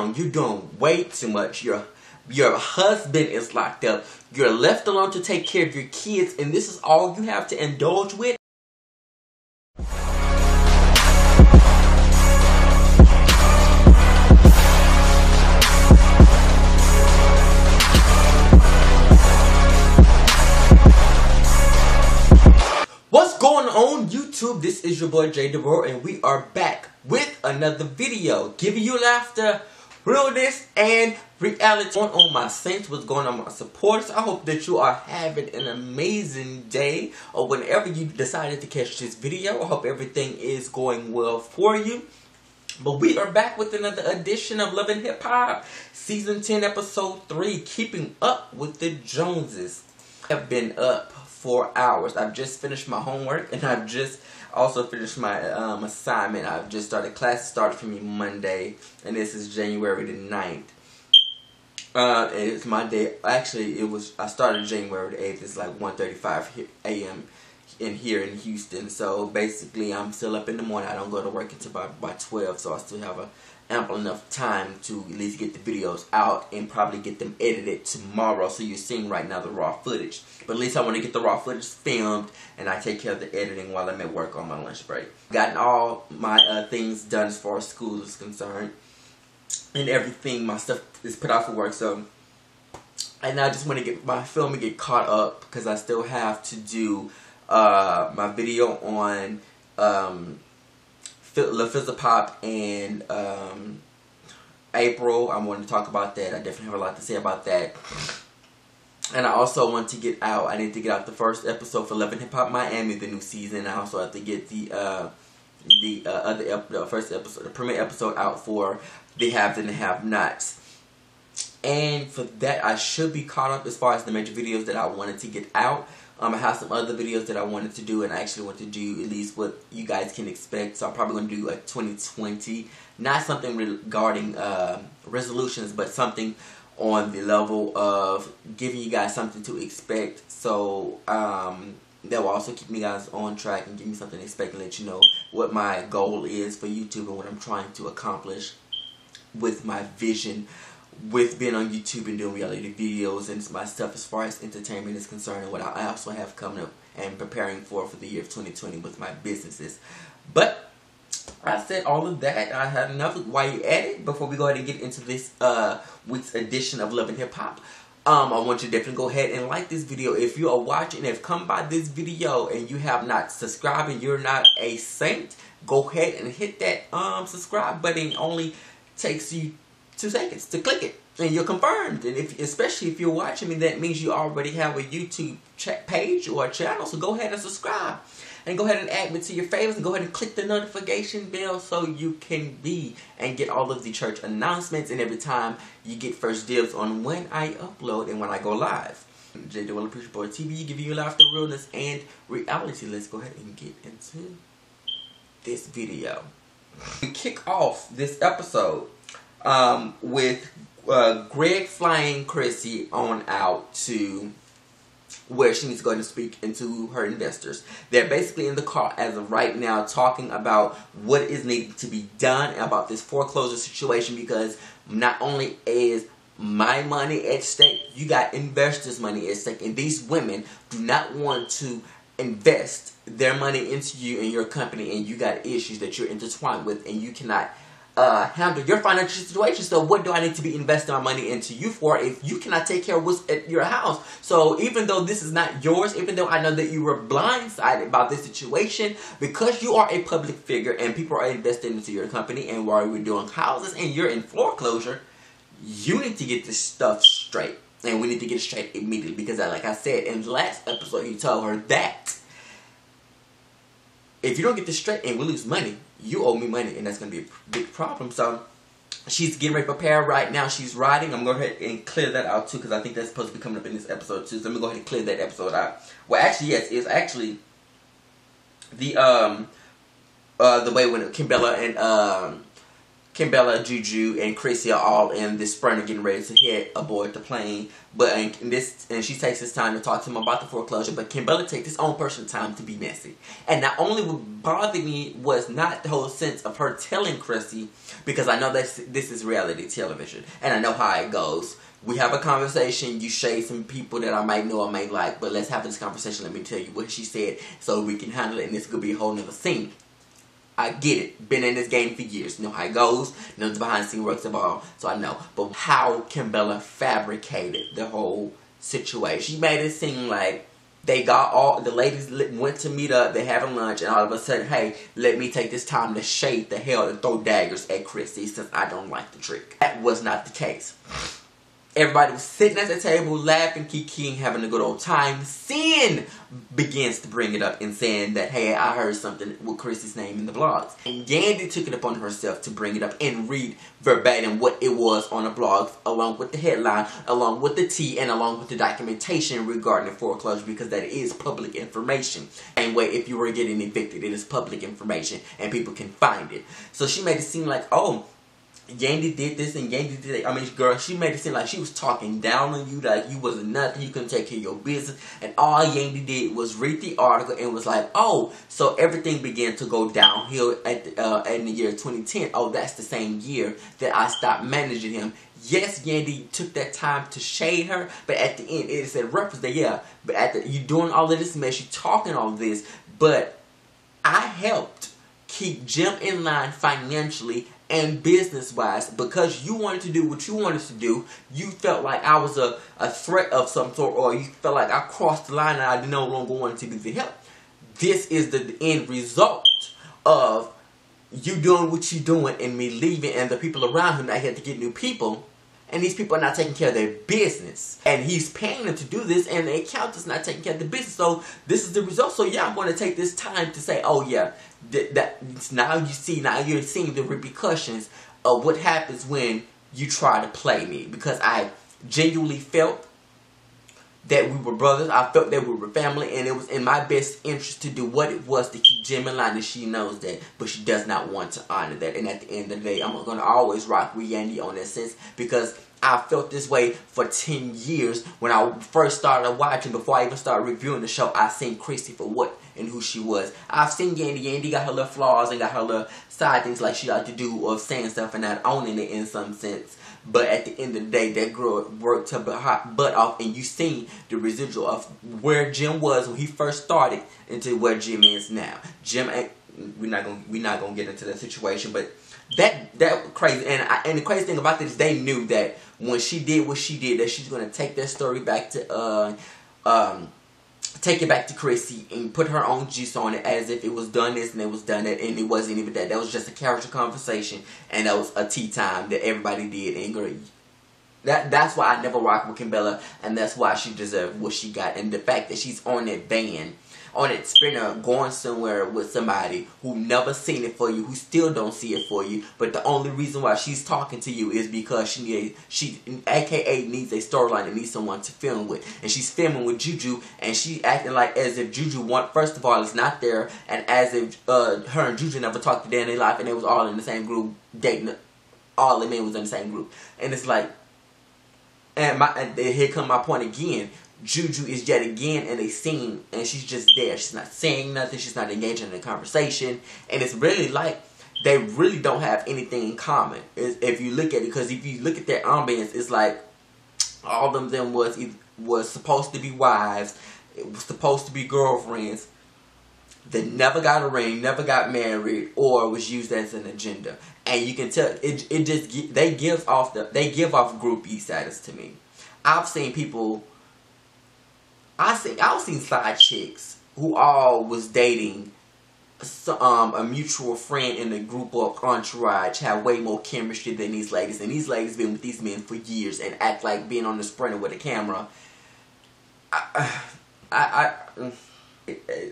wrong. You're doing way too much. Your husband is locked up. You're left alone to take care of your kids, and this is all you have to indulge with. What's going on, YouTube? This is your boy J.DAREL, and we are back with another video, giving you laughter, realness, and reality. On my saints, what's going on, my supporters? I hope that you are having an amazing day, or whenever you decided to catch this video. I hope everything is going well for you. But we are back with another edition of Love and Hip Hop, Season 10, Episode 3, Keeping Up with the Joneses. I have been up for hours. I've just finished my homework, and I've just also finished my assignment. I've just started. Class started for me Monday, and this is January the 9th. It's my day. Actually, I started January the 8th. It's like 1:35 a.m. here in Houston. So basically, I'm still up in the morning. I don't go to work until by 12, so I still have ample enough time to at least get the videos out and probably get them edited tomorrow. So you're seeing right now the raw footage, but at least I want to get the raw footage filmed, and I take care of the editing while I'm at work on my lunch break. Gotten all my things done as far as school is concerned, and everything. My stuff is put out for work. So, and I just want to get my film and get caught up, because I still have to do my video on La Fizzle Pop and April. I want to talk about that. I definitely have a lot to say about that. And I also want to get out. I need to get out the first episode for Love and Hip Hop Miami, the new season. I also have to get the first episode, the premiere episode, out for the Haves and the Have-Nots. And for that, I should be caught up as far as the major videos that I wanted to get out. I have some other videos that I wanted to do, and I actually want to do at least what you guys can expect. So I'm probably going to do a 2020, not something regarding resolutions, but something on the level of giving you guys something to expect. So that will also keep me guys on track and give me something to expect, and let you know what my goal is for YouTube and what I'm trying to accomplish with my vision with being on YouTube and doing reality videos and my stuff as far as entertainment is concerned, and what I also have coming up and preparing for the year of 2020 with my businesses. But I said all of that. I had enough while you at it. Before we go ahead and get into this week's edition of Love and Hip Hop, I want you to definitely go ahead and like this video. If you are watching and have come by this video and you have not subscribed and you're not a saint, go ahead and hit that subscribe button. It only takes you 2 seconds to click it, and you're confirmed. And especially if you're watching me, that means you already have a YouTube page or a channel. So go ahead and subscribe, and go ahead and add me to your favorites, and go ahead and click the notification bell so you can be and get all of the church announcements, and every time you get first dibs on when I upload and when I go live. J.DAREL Preacher Boy TV, giving you laughter, realness, and reality. Let's go ahead and get into this video. We kick off this episode with Greg flying Chrissy on out to where she needs to go and speak into her investors. They're basically in the car as of right now, talking about what is needed to be done about this foreclosure situation, because not only is my money at stake, you got investors' money at stake, and these women do not want to invest their money into you and your company, and you got issues that you're intertwined with, and you cannot handle your financial situation. So what do I need to be investing my money into you for if you cannot take care of what's at your house? So even though this is not yours, even though I know that you were blindsided about this situation, because you are a public figure and people are investing into your company, and while we're doing houses and you're in foreclosure, you need to get this stuff straight. And we need to get it straight immediately, because like I said in the last episode, you told her that if you don't get this straight and we lose money, you owe me money, and that's going to be a big problem. So she's getting ready to prepare right now. She's riding. I'm going to go ahead and clear that out too, because I think that's supposed to be coming up in this episode too. So let me go ahead and clear that episode out. Well, actually, yes, it's actually the way when Kimbella and Kimbella, Juju, and Chrissy are all in this sprinter getting ready to head aboard the plane. But and she takes this time to talk to him about the foreclosure. But Kimbella takes his own personal time to be messy. And not only what bothered me was not the whole sense of her telling Chrissy, because I know that this is reality television, and I know how it goes. We have a conversation, you shade some people that I might know or may like, but let's have this conversation. Let me tell you what she said so we can handle it, and this could be a whole nother scene. I get it. Been in this game for years. Know how it goes. Know the behind the scenes works of all. So I know. But how Kimbella fabricated the whole situation. She made it seem like they got all, the ladies went to meet up, they having lunch, and all of a sudden, hey, let me take this time to shade the hell and throw daggers at Chrissy since I don't like the trick. That was not the case. Everybody was sitting at the table, laughing, kikiing, having a good old time. Sin begins to bring it up and saying that, hey, I heard something with Chrissy's name in the blogs. And Yandy took it upon herself to bring it up and read verbatim what it was on the blogs, along with the headline, along with the tea, and along with the documentation regarding the foreclosure, because that is public information. Same way, if you were getting evicted, it is public information, and people can find it. So she made it seem like, oh, Yandy did this and Yandy did that. I mean, girl, she made it seem like she was talking down on you, like you wasn't nothing, you couldn't take care of your business. And all Yandy did was read the article and was like, oh, so everything began to go downhill at in the year 2010. Oh, that's the same year that I stopped managing him. Yes, Yandy took that time to shade her, but at the end, it said reference that, yeah, but at the, you doing all of this mess, you talking all of this, but I helped keep Jim in line financially and business-wise, because you wanted to do what you wanted to do. You felt like I was a threat of some sort, or you felt like I crossed the line and I no longer wanted to be the help. This is the end result of you doing what you're doing and me leaving, and the people around him, I had to get new people, and these people are not taking care of their business. And he's paying them to do this, and the accountant's not taking care of the business. So this is the result. So yeah, I'm going to take this time to say, oh yeah, now you're seeing the repercussions of what happens when you try to play me. Because I genuinely felt that we were brothers. I felt that we were family, and it was in my best interest to do what it was to keep Jim in line, and she knows that, but she does not want to honor that. And at the end of the day, I'm going to always rock with Yandy on that sense, because I felt this way for 10 years. When I first started watching, before I even started reviewing the show, I seen Chrissy for what and who she was. I've seen Yandy. Yandy got her little flaws and got her little side things like she like to do, of saying stuff and not owning it in some sense. But at the end of the day, that girl worked her butt off, and you seen the residual of where Jim was when he first started into where Jim is now. Jim ain't. We're not gonna get into that situation, but that crazy. And the crazy thing about this is they knew that when she did what she did, that she's gonna take that story back to take it back to Chrissy and put her own juice on it, as if it was done this and it was done that, and it wasn't even that. That was just a character conversation, and that was a tea time that everybody did. And girl, that's why I never rocked with Kimbella, and that's why she deserved what she got. And the fact that she's on that van, on that sprinter, going somewhere with somebody who never seen it for you, who still don't see it for you, but the only reason why she's talking to you is because she aka needs a storyline and needs someone to film with. And she's filming with Juju, and she acting like as if Juju first of all is not there, and as if her and Juju never talked a day in their life, and they was all in the same group dating. All the men was in the same group, and it's like, and here come my point again. Juju is yet again in a scene, and she's just there. She's not saying nothing. She's not engaging in a conversation. And it's really like they really don't have anything in common. If you look at it, because if you look at their ambience, it's like all of them was supposed to be wives. It was supposed to be girlfriends that never got a ring, never got married, or was used as an agenda. And you can tell they give off groupie status to me. I've seen people. I've seen side chicks who all was dating a mutual friend in a group of entourage, have way more chemistry than these ladies, and these ladies been with these men for years and act like being on the sprinter with a camera.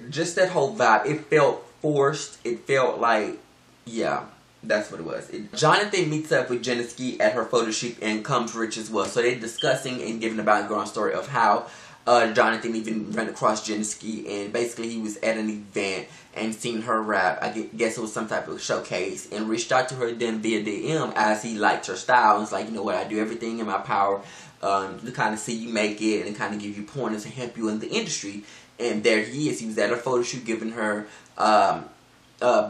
Just that whole vibe, it felt forced. It felt like, yeah, that's what it was. Jonathan meets up with Jeniski at her photo shoot and comes rich as well. So they're discussing and giving the background story of how Jonathan even ran across Jenski, and basically he was at an event and seen her rap. I guess it was some type of showcase, and reached out to her then via DM as he liked her style. And it's like, you know what, I do everything in my power to kind of see you make it and kind of give you pointers and help you in the industry. And there he is. He was at a photo shoot giving her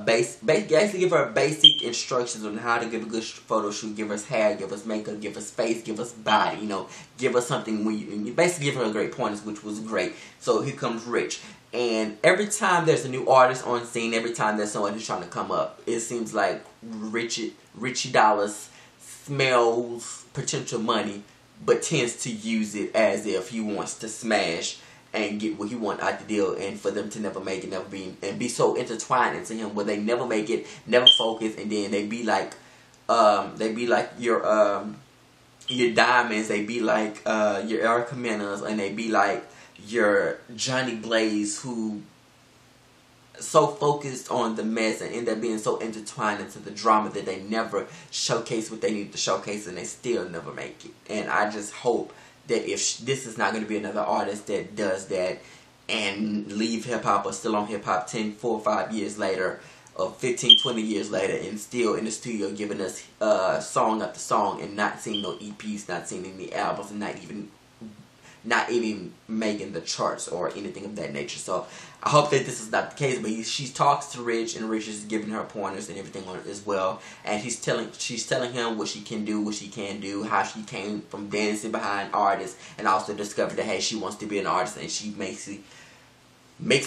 basically give her basic instructions on how to give a good photo shoot. Give us hair, give us makeup, give us face, give us body, you know, give us something when you basically give her great pointers, which was great. So here comes Rich. And every time there's a new artist on scene, every time there's someone who's trying to come up, it seems like Richie Dollars smells potential money, but tends to use it as if he wants to smash and get what he wants out the deal, and for them to never make it, never be, and be so intertwined into him where they never make it, never focus, and then they be like your Diamonds, they be like your Erica Menas, and they be like your Johnny Blaze, who so focused on the mess and end up being so intertwined into the drama that they never showcase what they need to showcase, and they still never make it. And I just hope that if this is not going to be another artist that does that and leave hip-hop or still on hip-hop 10, 4 or 5 years later, or 15, 20 years later, and still in the studio giving us song after song and not seeing no EPs, not seeing any albums, and not even making the charts or anything of that nature. So I hope that this is not the case, but she talks to Rich, and Rich is giving her pointers and everything on it as well. And she's telling him what she can do, what she can't do, how she came from dancing behind artists, and also discovered that, hey, she wants to be an artist, and she makes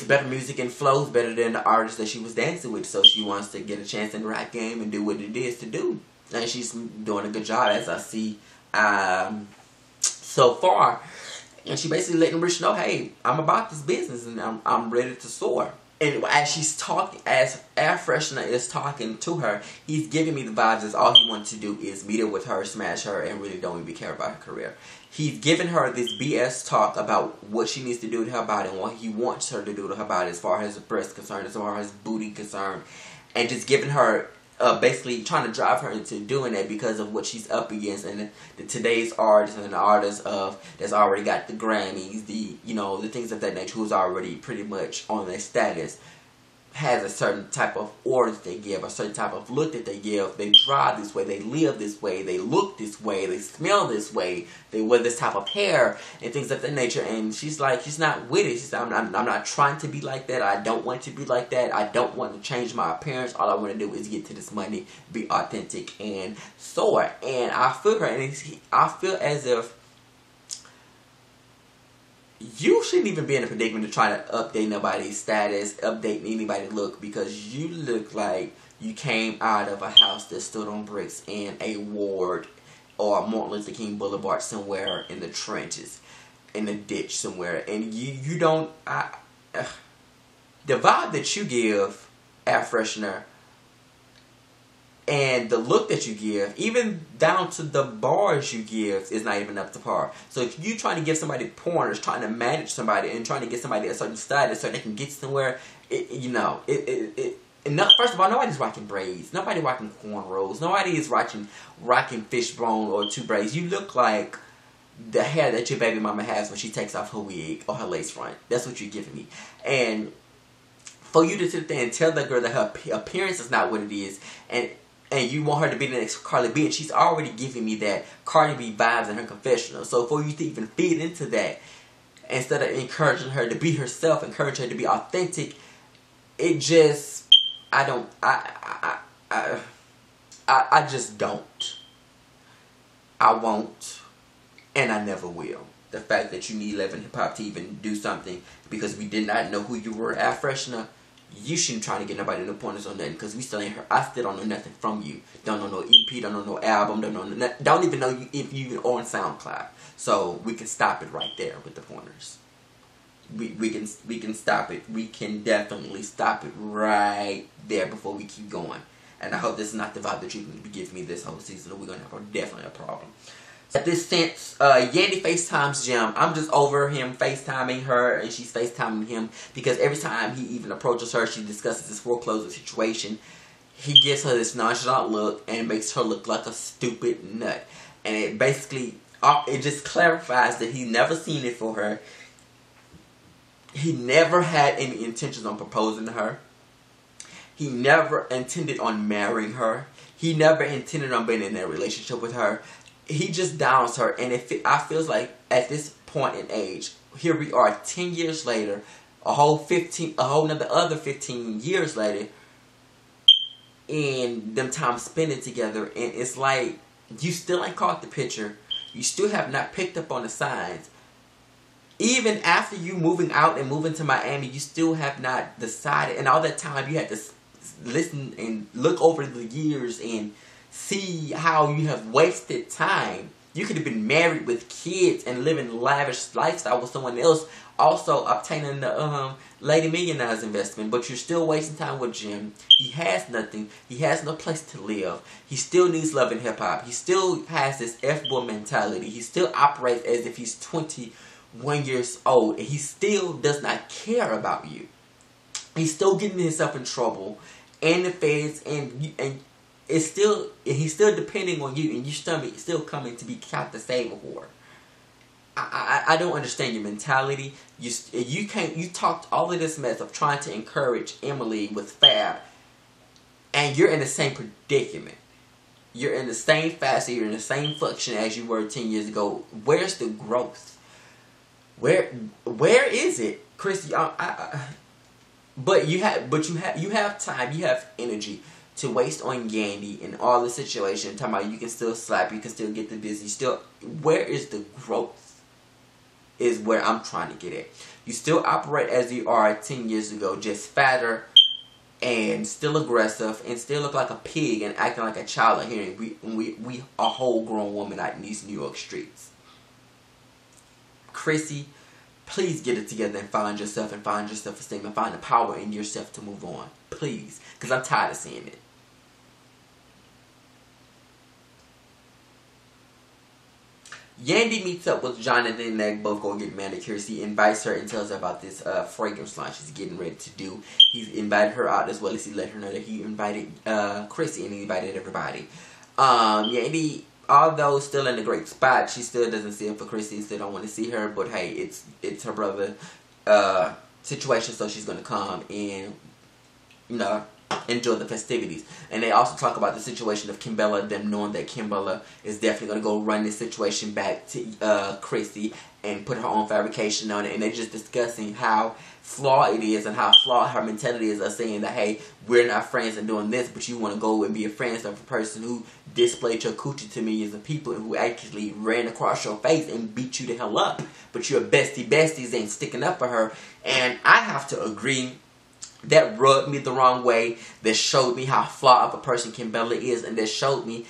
better music and flows better than the artist that she was dancing with. So she wants to get a chance in the rap game and do what it is to do. And she's doing a good job, as I see so far. And she basically letting Rich know, hey, I'm about this business and I'm ready to soar. And as she's talking, as Air Freshener is talking to her, he's giving me the vibes as all he wants to do is meet up with her, smash her, and really don't even care about her career. He's giving her this BS talk about what she needs to do to her body and what he wants her to do to her body as far as her breast concerned, as far as booty concerned, and just giving her basically trying to drive her into doing that because of what she's up against, and today's artist and the artist that's already got the Grammys, the things of that nature, who's already pretty much on their status, has a certain type of aura that they give, a certain type of look that they give. They drive this way, they live this way, they look this way, they smell this way, they wear this type of hair and things of that nature. And she's like, she's not with it. She's like, I'm not trying to be like that. I don't want to be like that. I don't want to change my appearance. All I want to do is get to this money, be authentic, and soar. And I feel her, and I feel as if you shouldn't even be in a predicament to try to update nobody's status, update anybody's look, because you look like you came out of a house that stood on bricks in a ward or Martin Luther King Boulevard somewhere in the trenches, in the ditch somewhere. And you don't, the vibe that you give, Air Freshener, and the look that you give, even down to the bars you give, is not even up to par. So if you trying to give somebody pointers, trying to manage somebody, and trying to get somebody a certain status so they can get somewhere, first of all, nobody's rocking braids. Nobody rocking cornrows. Nobody is rocking fishbone or two braids. You look like the hair that your baby mama has when she takes off her wig or her lace front. That's what you're giving me. And for you to sit there and tell that girl that her appearance is not what it is, and you want her to be the next Cardi B, and she's already giving me that Cardi B vibes in her confessional. So for you to even feed into that, instead of encouraging her to be herself, encourage her to be authentic, it just, I just don't. I won't, and I never will. The fact that you need Love and Hip Hop to even do something because we did not know who you were, Air Freshener, you shouldn't try to get nobody no pointers on nothing, because we still ain't heard. I still don't know nothing from you. Don't know no EP, don't know no album, don't even know if you even on SoundCloud. So we can stop it right there with the pointers. We can stop it. We can definitely stop it right there before we keep going. And I hope this is not the vibe that you're going to be giving me this whole season, or we're going to have definitely a problem. At this sense, Yandy FaceTimes Jim. I'm just over him FaceTiming her, and she's FaceTiming him, because every time he even approaches her, she discusses this foreclosure situation. He gives her this nonchalant look and makes her look like a stupid nut. And it basically, it just clarifies that he's never seen it for her. He never had any intentions on proposing to her. He never intended on marrying her. He never intended on being in a relationship with her. He just downs her. And I feels like at this point in age, here we are 10 years later, a whole other 15 years later, and them time spending together, and it's like you still ain't caught the picture. You still have not picked up on the signs. Even after you moving out and moving to Miami, you still have not decided. And all that time you had to listen and look over the years and see how you have wasted time. You could have been married with kids and living lavish lifestyle with someone else, also obtaining the Lady Millionaire's investment, but you're still wasting time with Jim. He has nothing. He has no place to live. He still needs love and hip hop. He still has this F-boy mentality. He still operates as if he's 21 years old, and he still does not care about you. He's still getting himself in trouble, and the feds, and he's still depending on you, and you still coming to be count the saver whore. I don't understand your mentality. You talked all of this mess of trying to encourage Emily with Fab, and you're in the same predicament. You're in the same facet. You're in the same function as you were 10 years ago. Where's the growth? Where is it, Chris? But you have time. You have energy to waste on Yandy and all the situation. Talking about you can still slap, you can still get the busy. Where is the growth? Is where I'm trying to get at. You still operate as you are 10 years ago, just fatter and still aggressive and still look like a pig and acting like a child out here. And we a whole grown woman out in these New York streets. Chrissy, please get it together and find yourself and find your self-esteem and find the power in yourself to move on. Please, because I'm tired of seeing it. Yandy meets up with Jonathan and they both go get manicures. He invites her and tells her about this fragrance launch he's getting ready to do. He's invited her out as well as he let her know that he invited Chrissy and he invited everybody. Yandy, although still in a great spot, she still doesn't see it for Chrissy and still don't want to see her. But hey, it's her brother situation, so she's going to come and, enjoy the festivities. And they also talk about the situation of Kimbella, them knowing that Kimbella is definitely going to go run this situation back to Chrissy and put her own fabrication on it. And they're just discussing how flawed it is and how flawed her mentality is of saying that, hey, we're not friends and doing this, but you want to go and be a friend of a person who displayed your coochie to millions of people and who actually ran across your face and beat you the hell up. But your besties ain't sticking up for her. And I have to agree. That rubbed me the wrong way. That showed me how flawed of a person Kimbella is, and that showed me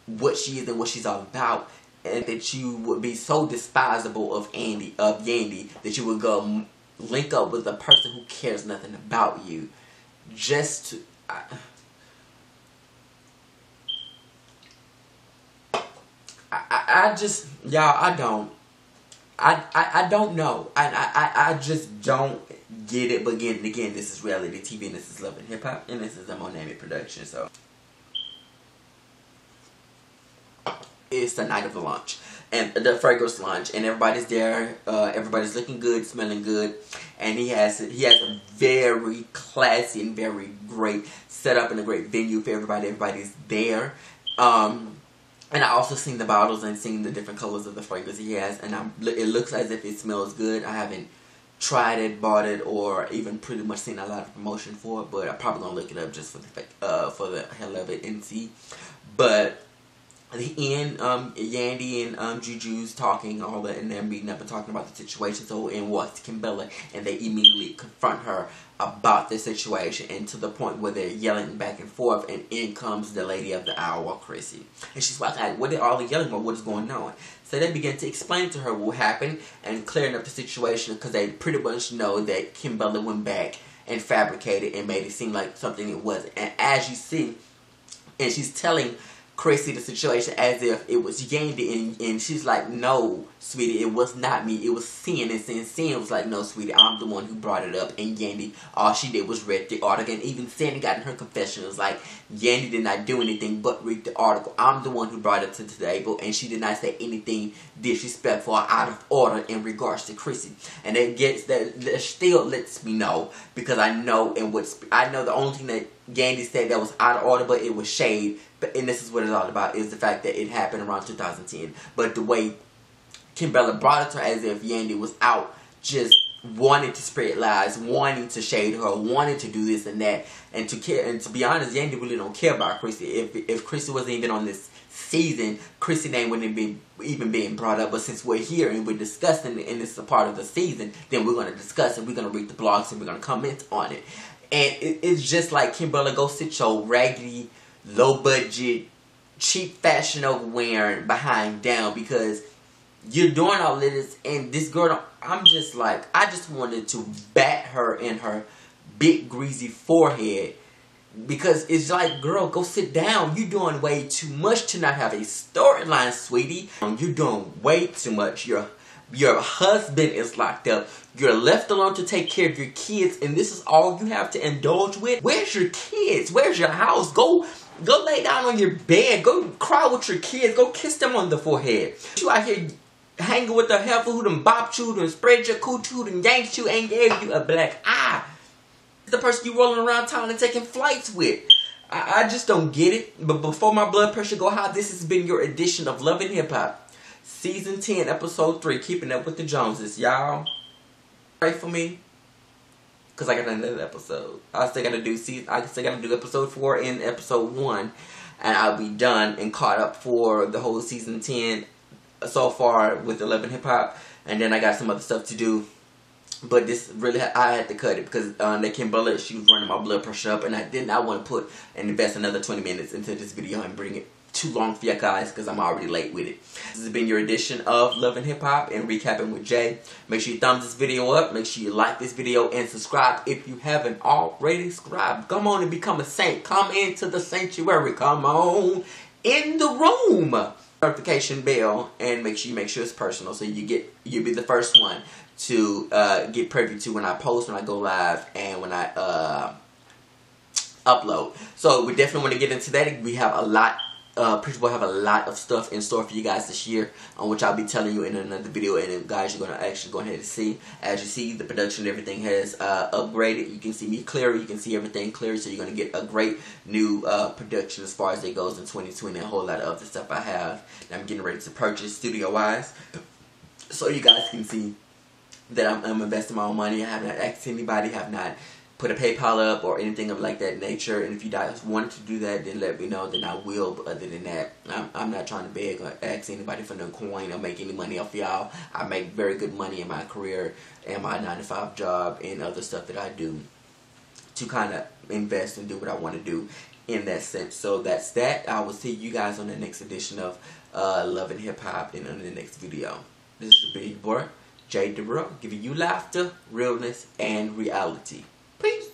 what she is and what she's all about. And that you would be so despisable of Yandy that you would go link up with a person who cares nothing about you, just to. I just, y'all, I don't know. I just don't get it. But again, this is reality TV and this is Love and Hip Hop and this is a Monami production. So it's the night of the launch and the fragrance launch, and everybody's there. Everybody's looking good, smelling good, and he has a very classy and very great setup and a great venue for everybody. Everybody's there. And I also seen the bottles and seen the different colors of the fragrance he has. And it looks as if it smells good. I haven't tried it, bought it, or even pretty much seen a lot of promotion for it. But I'm probably going to look it up just for the hell of it and see. But at the end, Yandy and Juju's talking, all that, and they're meeting up and talking about the situation. So in walks Kimbella, and they immediately confront her about the situation, and to the point where they're yelling back and forth, and in comes the lady of the hour, Chrissy. And she's like, what are all the yelling about? What is going on? So they begin to explain to her what happened and clearing up the situation, because they pretty much know that Kimbella went back and fabricated and made it seem like something it wasn't. And as you see, and she's telling Chrissy the situation as if it was Yandy, and she's like, no, sweetie, it was not me, it was Sin. And Sin was like, no, sweetie, I'm the one who brought it up. And Yandy, all she did was read the article. And even Sandy got in her confession, it was like, Yandy did not do anything but read the article. I'm the one who brought it to the table, and she did not say anything disrespectful or out of order in regards to Chrissy. And that still lets me know, because I know the only thing that Yandy said that was out of order, but it was shade. And this is what it's all about, is the fact that it happened around 2010. But the way Kimbella brought it to her as if Yandy was out just wanting to spread lies, wanting to shade her, wanting to do this and that, and to be honest, Yandy really don't care about Chrissy. If Chrissy wasn't even on this season, Chrissy's name wouldn't be even being brought up. But since we're here and we're discussing it, and it's a part of the season, then we're going to discuss it. We're going to read the blogs and we're going to comment on it. And it's just like, Kimbella, go sit your raggedy, low budget, cheap fashion over wearing behind down, because you're doing all this, and this girl, I'm just like, I just wanted to bat her in her big greasy forehead, because it's like, girl, go sit down. You're doing way too much to not have a storyline, sweetie. You're doing way too much. Your husband is locked up. You're left alone to take care of your kids, and this is all you have to indulge with. Where's your kids? Where's your house? Go lay down on your bed. Go cry with your kids. Go kiss them on the forehead. You out here hanging with the heifer who done bopped you, done spread your coochie, who done yanked you, and gave you a black eye. The person you rolling around town and taking flights with. I just don't get it. But before my blood pressure go high, this has been your edition of Love and Hip Hop, Season 10, Episode 3, Keeping Up with the Joneses. Y'all pray for me, because I got another episode. I still got to do Episode 4 and Episode 1, and I'll be done and caught up for the whole Season 10 so far with Love and Hip Hop. And then I got some other stuff to do. But this really, I had to cut it because that Kimbella, she was running my blood pressure up, and I did not want to put and invest another 20 minutes into this video and bring it too long for you guys, because I'm already late with it. This has been your edition of Love and Hip Hop and Recapping with Jay. Make sure you thumbs this video up. Make sure you like this video and subscribe if you haven't already subscribed. Come on and become a saint. Come into the sanctuary. Come on in the room. Notification bell, and make sure it's personal, so you'll be the first one to get privy to when I post, when I go live, and when I upload. So we definitely want to get into that. We have a lot. We'll have a lot of stuff in store for you guys this year, on which I'll be telling you in another video. And then, guys, you're gonna actually go ahead and see. As you see, the production, everything has upgraded. You can see me clearer. You can see everything clear. So you're gonna get a great new production as far as it goes in 2020. A whole lot of other stuff I have that I'm getting ready to purchase studio-wise, so you guys can see that I'm investing my own money. I have not asked anybody. Have not put a PayPal up or anything of like that nature. And if you guys wanted to do that, then let me know, then I will. But other than that, I'm not trying to beg or ask anybody for no coin or make any money off y'all. I make very good money in my career and my 9-to-5 job and other stuff that I do to kind of invest and do what I want to do in that sense. So that's that. I will see you guys on the next edition of Love and Hip Hop and on the next video. This is your big boy, J.DAREL, giving you laughter, realness, and reality. Peace.